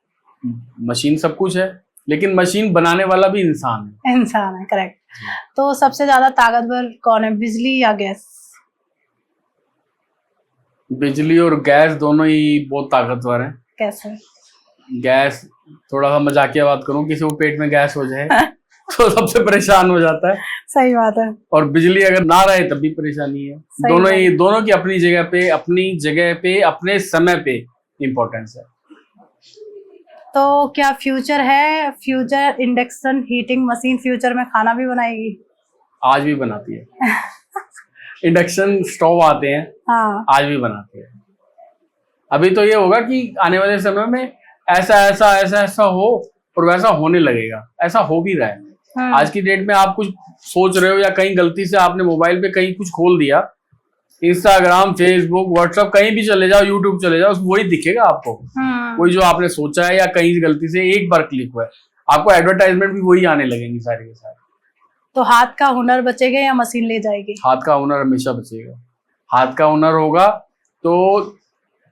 मशीन सब कुछ है, लेकिन मशीन बनाने वाला भी इंसान है। करेक्ट। तो सबसे ज्यादा ताकतवर कौन है, बिजली या गैस? बिजली और गैस दोनों ही बहुत ताकतवर हैं। कैसे? गैस, थोड़ा सा मजाकिया बात करूं, किसी को पेट में गैस हो जाए तो सबसे परेशान हो जाता है। सही बात है। और बिजली अगर ना रहे तब भी परेशानी है। दोनों की अपनी जगह पे अपने समय पे इम्पोर्टेंस है। तो क्या फ्यूचर है, future induction heating machine future में खाना भी बनाएगी? आज भी बनाती है। इंडक्शन स्टोव आते हैं, आज भी बनाते हैं। अभी तो ये होगा कि आने वाले समय में ऐसा हो और वैसा होने लगेगा, ऐसा हो भी रहा है। आज की डेट में आप कुछ सोच रहे हो या कहीं गलती से आपने मोबाइल पे कहीं कुछ खोल दिया, इंस्टाग्राम, फेसबुक, व्हाट्सएप, कहीं भी चले जाओ, यूट्यूब चले जाओ, वही दिखेगा आपको। वही जो आपने सोचा है या कहीं गलती से एक बार क्लिक हुआ है, आपको एडवर्टाइजमेंट भी वही आने लगेंगी सारी के सारी। तो हाथ का हुनर बचेगा या मशीन ले जाएगी? हाथ का हुनर हमेशा बचेगा। हाथ का हुनर होगा तो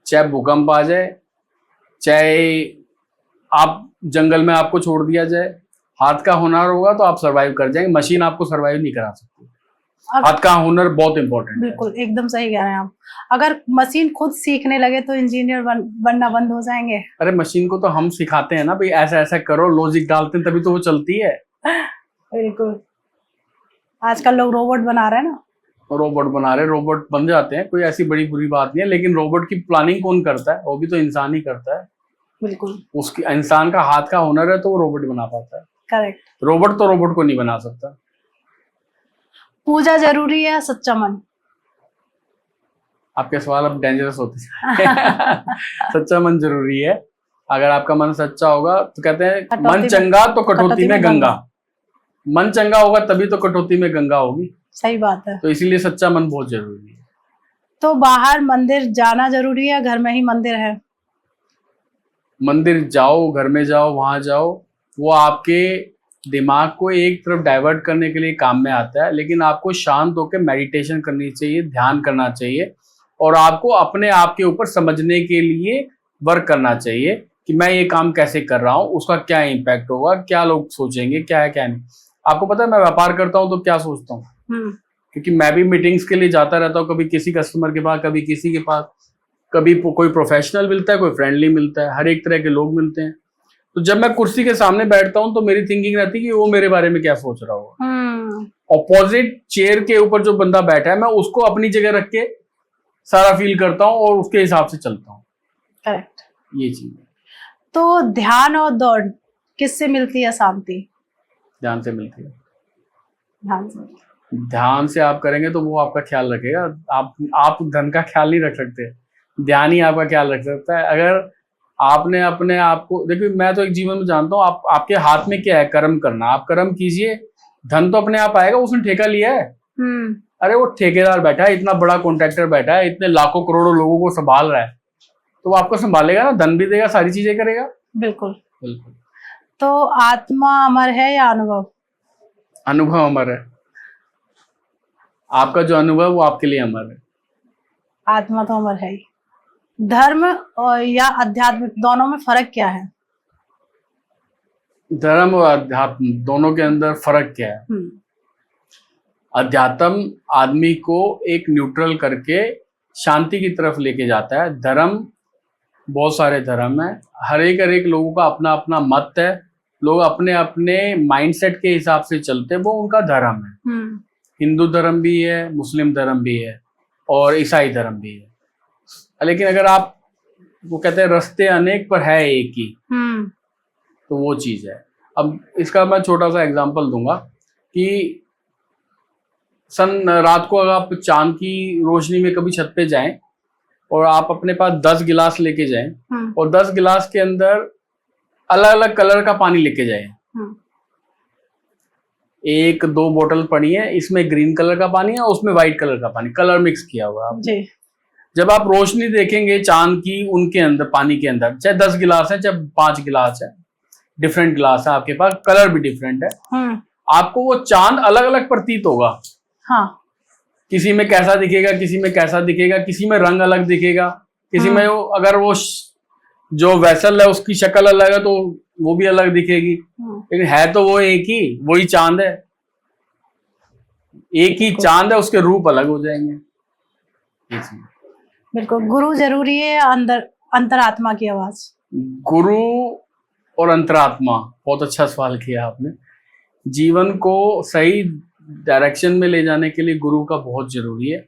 चाहे भूकंप आ जाए, चाहे आप जंगल में आपको छोड़ दिया जाए, हाथ का हुनर होगा तो आप सरवाइव कर जाएंगे। मशीन आपको सरवाइव नहीं करा सकती। हाथ का हुनर बहुत इंपॉर्टेंट है। बिल्कुल एकदम सही कह रहे हैं आप। अगर मशीन खुद सीखने लगे तो इंजीनियर बनना बंद हो जाएंगे। अरे मशीन को तो हम सिखाते हैं ना भाई, ऐसा ऐसा करो, लॉजिक डालते हैं, तभी तो वो चलती है। बिल्कुल, आजकल लोग रोबोट बना रहे हैं ना। रोबोट बना रहे, रोबोट बन जाते हैं, कोई ऐसी बड़ी बुरी बात नहीं है, लेकिन रोबोट की प्लानिंग कौन करता है? वो भी तो इंसान ही करता है। बिल्कुल, उसकी इंसान का हाथ का हुनर है तो वो रोबोट बना पाता है। करेक्ट। रोबोट तो रोबोट को नहीं बना सकता। पूजा जरूरी है, सच्चा मन। आपके सवाल अब डेंजरस होते हैं। सच्चा मन जरूरी है। अगर आपका मन सच्चा होगा तो कहते हैं कटौती मन में- चंगा तो कटौती कटौती में में गंगा। मन चंगा होगा तभी तो कटौती में गंगा होगी। सही बात है। तो इसीलिए सच्चा मन बहुत जरूरी है। तो बाहर मंदिर जाना जरूरी है, घर में ही मंदिर है? मंदिर जाओ, घर में जाओ, वहां जाओ, वो आपके दिमाग को एक तरफ डाइवर्ट करने के लिए काम में आता है, लेकिन आपको शांत होकर मेडिटेशन करनी चाहिए, ध्यान करना चाहिए, और आपको अपने आप के ऊपर समझने के लिए वर्क करना चाहिए कि मैं ये काम कैसे कर रहा हूँ, उसका क्या इम्पैक्ट होगा, क्या लोग सोचेंगे, क्या है क्या नहीं। आपको पता है मैं व्यापार करता हूँ तो क्या सोचता हूँ, क्योंकि मैं भी मीटिंग्स के लिए जाता रहता हूँ, कभी किसी कस्टमर के पास, कभी किसी के पास, कभी कोई प्रोफेशनल मिलता है, कोई फ्रेंडली मिलता है, हर एक तरह के लोग मिलते हैं। तो जब मैं कुर्सी के सामने बैठता हूँ तो मेरी थिंकिंग रहती है कि वो मेरे बारे में क्या सोच रहा होगा। ऑपोजिट चेयर के ऊपर जो बंदा बैठा है मैं उसको अपनी जगह रख के सारा फील करता हूँ और उसके हिसाब से चलता हूँ। करेक्ट। ये चीज है। तो ध्यान और दौड़ किससे मिलती है शांति? ध्यान से मिलती है। ध्यान से। ध्यान से आप करेंगे तो वो आपका ख्याल रखेगा। आप धन का ख्याल नहीं रख सकते, ध्यान ही आपका ख्याल रख सकता है। अगर आपने अपने आप को, देखिए मैं तो एक जीवन में जानता हूँ, आपके हाथ में क्या है, कर्म करना। आप कर्म कीजिए, धन तो अपने आप आएगा। उसने ठेका लिया है। अरे वो ठेकेदार बैठा है, इतना बड़ा कॉन्ट्रैक्टर बैठा है, इतने लाखों करोड़ों लोगों को संभाल रहा है, तो वो आपको संभालेगा ना, धन भी देगा, सारी चीजें करेगा। बिल्कुल बिल्कुल। तो आत्मा अमर है या अनुभव? अनुभव अमर है। आपका जो अनुभव वो आपके लिए अमर है। आत्मा तो अमर है ही। धर्म और या अध्यात्म दोनों में फर्क क्या है? धर्म और अध्यात्म दोनों के अंदर फर्क क्या है? अध्यात्म आदमी को एक न्यूट्रल करके शांति की तरफ लेके जाता है। धर्म, बहुत सारे धर्म है, हर एक लोगों का अपना अपना मत है, लोग अपने अपने माइंडसेट के हिसाब से चलते हैं, वो उनका धर्म है। हिंदू धर्म भी है, मुस्लिम धर्म भी है, और ईसाई धर्म भी है। लेकिन अगर आप, वो कहते हैं रास्ते अनेक पर है एक ही, तो वो चीज है। अब इसका मैं छोटा सा एग्जांपल दूंगा कि रात को अगर आप चांद की रोशनी में कभी छत पे जाएं और आप अपने पास 10 गिलास लेके जाएं और 10 गिलास के अंदर अलग अलग कलर का पानी लेके जाएं। एक दो बोतल पड़ी है, इसमें ग्रीन कलर का पानी है, उसमें व्हाइट कलर का पानी, कलर मिक्स किया हुआ है। जब आप रोशनी देखेंगे चांद की, उनके अंदर, पानी के अंदर, चाहे 10 गिलास है, चाहे 5 गिलास है, डिफरेंट गिलास है आपके पास, कलर भी डिफरेंट है, आपको वो चांद अलग अलग प्रतीत होगा। हाँ। किसी में कैसा दिखेगा, किसी में कैसा दिखेगा, किसी में रंग अलग दिखेगा, किसी में अगर वो जो वेसल है उसकी शक्ल अलग है तो वो भी अलग दिखेगी, लेकिन है तो वो एक ही, वही चांद है, एक ही चांद है, उसके रूप अलग हो जाएंगे। बिल्कुल। गुरु जरूरी है, अंतरात्मा की आवाज? गुरु और अंतरात्मा, बहुत अच्छा सवाल किया आपने। जीवन को सही डायरेक्शन में ले जाने के लिए गुरु का बहुत जरूरी है।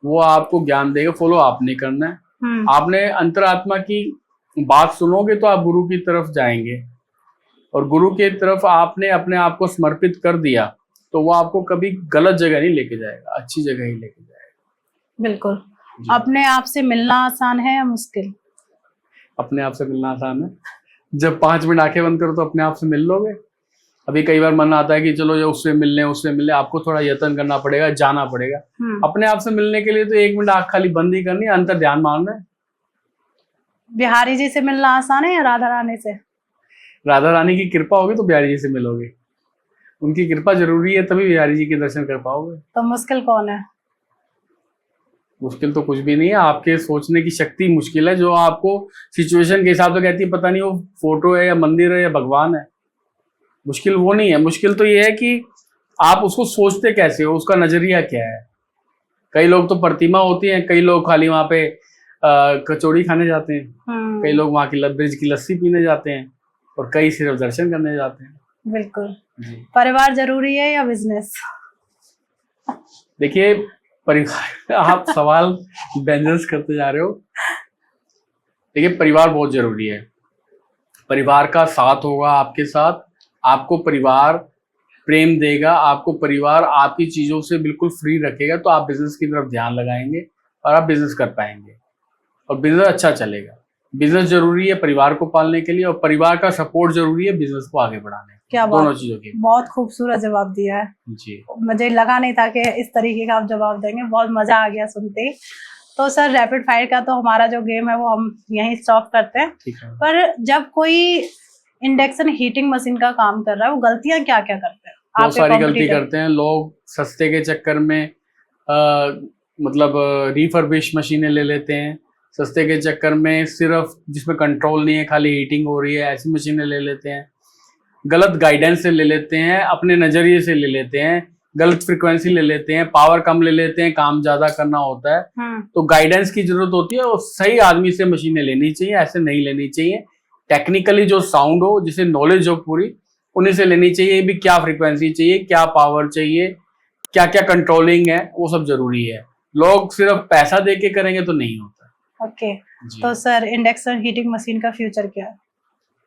वो आपको ज्ञान देगा, फॉलो आपने करना है। आपने अंतरात्मा की बात सुनोगे तो आप गुरु की तरफ जाएंगे, और गुरु की तरफ आपने अपने आप को समर्पित कर दिया तो वो आपको कभी गलत जगह नहीं लेके जाएगा, अच्छी जगह ही लेके जाएगा। बिल्कुल। अपने आप से मिलना आसान है या मुश्किल? अपने आप से मिलना आसान है। जब 5 मिनट आंखें बंद करो तो अपने आप से मिल लोगे। अभी कई बार मन आता है कि चलो ये उससे मिलने, आपको थोड़ा यत्न करना पड़ेगा, जाना पड़ेगा। अपने आप से मिलने के लिए तो 1 मिनट आंख खाली बंद ही करनी है, अंतर ध्यान मारना है। बिहारी जी से मिलना आसान है या राधा रानी से? राधा रानी की कृपा होगी तो बिहारी जी से मिलोगे, उनकी कृपा जरूरी है, तभी बिहारी जी के दर्शन कर पाओगे। तो मुश्किल कौन है? मुश्किल तो कुछ भी नहीं है, आपके सोचने की शक्ति मुश्किल है, जो आपको सिचुएशन के हिसाब से कहती है पता नहीं वो फोटो है या मंदिर है या भगवान है। मुश्किल वो नहीं है। मुश्किल तो ये है कि आप उसको सोचते कैसे हो, उसका नजरिया क्या है। कई लोग तो प्रतिमा होती हैं, कई लोग खाली वहां पे कचौड़ी खाने जाते हैं, कई लोग वहां की ब्रिज की लस्सी पीने जाते हैं, और कई सिर्फ दर्शन करने जाते हैं। बिल्कुल जी। परिवार जरूरी है या बिजनेस? देखिए परिवार आप सवाल डेंजरस करते जा रहे हो। देखिए परिवार बहुत जरूरी है। परिवार का साथ होगा आपके साथ, आपको परिवार प्रेम देगा, आपको परिवार आपकी चीजों से बिल्कुल फ्री रखेगा, तो आप बिजनेस की तरफ ध्यान लगाएंगे और आप बिजनेस कर पाएंगे और बिजनेस अच्छा चलेगा। बिजनेस जरूरी है परिवार को पालने के लिए, और परिवार का सपोर्ट जरूरी है बिजनेस को आगे बढ़ाने के लिए। क्या दोनों चीजों की। बहुत खूबसूरत जवाब दिया है जी। मुझे लगा नहीं था कि इस तरीके का आप जवाब देंगे, बहुत मजा आ गया सुनते ही। तो सर रैपिड फायर का तो हमारा जो गेम है वो हम यहीं स्टॉप करते हैं। ठीक है। पर जब कोई इंडक्शन हीटिंग मशीन का काम कर रहा है, वो गलतियां क्या क्या करते हैं? बहुत सारी गलती करते हैं लोग। सस्ते के चक्कर में मतलब रिफर्बिश मशीनें ले लेते हैं। सस्ते के चक्कर में सिर्फ जिसमें कंट्रोल नहीं है, खाली हीटिंग हो रही है, ऐसी मशीनें ले लेते हैं। गलत गाइडेंस से ले लेते हैं, अपने नजरिए से ले लेते हैं, गलत फ्रीक्वेंसी ले लेते हैं, पावर कम ले लेते हैं, काम ज्यादा करना होता है। तो गाइडेंस की जरूरत होती है, और सही आदमी से मशीनें लेनी चाहिए, ऐसे नहीं लेनी चाहिए। टेक्निकली जो साउंड हो, जिसे नॉलेज हो पूरी, उन्हीं से लेनी चाहिए। भी क्या फ्रीक्वेंसी चाहिए, क्या पावर चाहिए, क्या क्या कंट्रोलिंग है, वो सब जरूरी है। लोग सिर्फ पैसा दे के करेंगे तो नहीं होता। ओके तो सर इंडक्शन हीटिंग मशीन का फ्यूचर क्या है?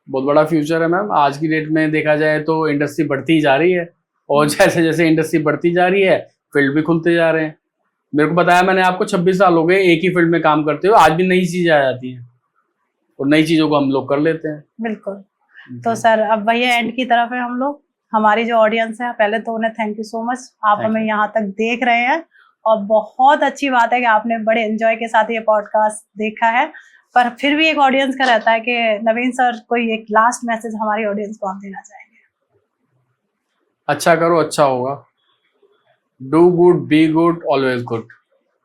बहुत बड़ा फ्यूचर है मैम। आज की डेट में देखा जाए तो इंडस्ट्री बढ़ती ही जा रही है, और जैसे जैसे इंडस्ट्री बढ़ती जा रही है फील्ड भी खुलते जा रहे हैं। मेरे को बताया मैंने आपको 26 साल हो गए एक ही फील्ड में काम करते हुए, आज भी नई चीजें आ जाती हैं और नई चीजों को हम लोग कर लेते हैं। बिल्कुल। तो सर अब भैया एंड की तरफ है हम लोग। हमारी जो ऑडियंस है, पहले तो उन्हें थैंक यू सो मच, आप हमें यहाँ तक देख रहे हैं, और बहुत अच्छी बात है कि आपने बड़े एंजॉय के साथ ये पॉडकास्ट देखा है। पर फिर भी एक ऑडियंस का रहता है कि नवीन सर कोई एक लास्ट मैसेज हमारी ऑडियंस को आप देना चाहेंगे? अच्छा करो, अच्छा होगा। Do good, be good, always good.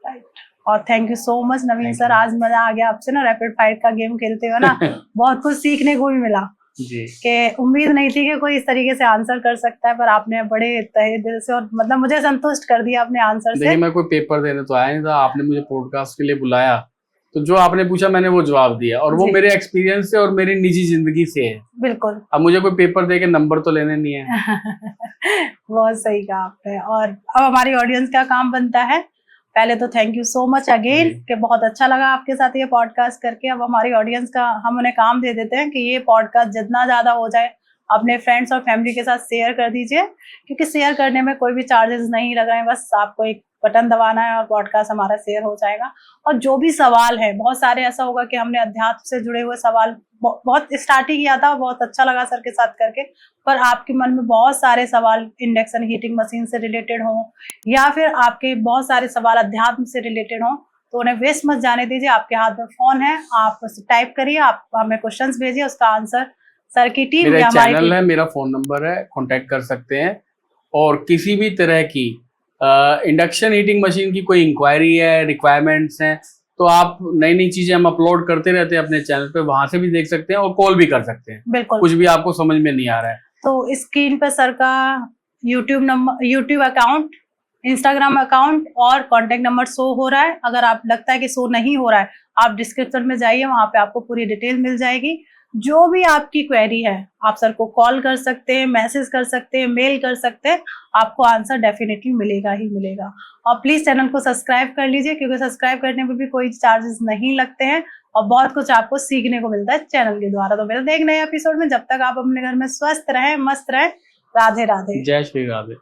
Right. और thank you so much Naveen sir, आज मजा आ गया आपसे ना रैपिड फायर का गेम खेलते हुए ना। बहुत कुछ सीखने को भी मिला जी। कि उम्मीद नहीं थी कि कोई इस तरीके से आंसर कर सकता है, पर आपने बड़े तहे दिल से और मतलब मुझे संतुष्ट कर दिया अपने आंसर से। देखिए मैं कोई पेपर देने तो आया नहीं था, आपने मुझे पॉडकास्ट के लिए बुलाया, तो जो आपने पूछा मैंने वो जवाब दिया, और वो मेरे एक्सपीरियंस से और मेरी निजी जिंदगी से है। बिल्कुल। अब मुझे कोई पेपर दे के नंबर तो लेने नहीं है। बहुत सही कहा आपने। और अब हमारी ऑडियंस का काम बनता है, पहले तो thank you so much again कि बहुत अच्छा लगा आपके साथ ये पॉडकास्ट करके। अब हमारी ऑडियंस का हम उन्हें काम दे देते हैं कि ये पॉडकास्ट जितना ज्यादा हो जाए अपने फ्रेंड्स और फैमिली के साथ शेयर कर दीजिए, क्योंकि शेयर करने में कोई भी चार्जेस नहीं लग रहे हैं, बस आपको एक बटन दबाना है और पॉडकास्ट हमारा शेयर हो जाएगा। और जो भी सवाल है, बहुत सारे ऐसा होगा कि हमने अध्यात्म से जुड़े हुए सवाल बहुत स्टार्ट ही किया था, बहुत अच्छा लगा सर के साथ करके, पर आपके मन में बहुत सारे सवाल इंडक्शन हीटिंग मशीन से रिलेटेड हों, या फिर आपके बहुत सारे सवाल अध्यात्म से रिलेटेड हों, तो उन्हें वेस्ट मत जाने दीजिए। आपके हाथ में फोन है, आप टाइप करिए, आप हमें क्वेश्चंस भेजिए, उसका आंसर सर की टीम मेरा चैनल है, मेरा फोन नंबर है, कांटेक्ट कर सकते हैं। और किसी भी तरह की इंडक्शन हीटिंग मशीन की कोई इंक्वायरी है, रिक्वायरमेंट्स हैं, तो आप नई नई चीजें हम अपलोड करते रहते हैं अपने चैनल पे, वहां से भी देख सकते हैं और कॉल भी कर सकते हैं। बिल्कुल। कुछ भी आपको समझ में नहीं आ रहा है तो स्क्रीन पर सर का यूट्यूब अकाउंट, इंस्टाग्राम अकाउंट और कॉन्टेक्ट नंबर शो हो रहा है। अगर आप लगता है कि शो नहीं हो रहा है, आप डिस्क्रिप्शन में जाइए, वहां पे आपको पूरी डिटेल मिल जाएगी। जो भी आपकी क्वेरी है आप सर को कॉल कर सकते हैं, मैसेज कर सकते हैं, मेल कर सकते हैं, आपको आंसर डेफिनेटली मिलेगा ही मिलेगा। और प्लीज चैनल को सब्सक्राइब कर लीजिए, क्योंकि सब्सक्राइब करने में भी कोई चार्जेस नहीं लगते हैं और बहुत कुछ आपको सीखने को मिलता है चैनल के द्वारा। तो मिलते हैं एक नए एपिसोड में, जब तक आप अपने घर में स्वस्थ रहें, मस्त रहें। राधे राधे। जय श्री राधे।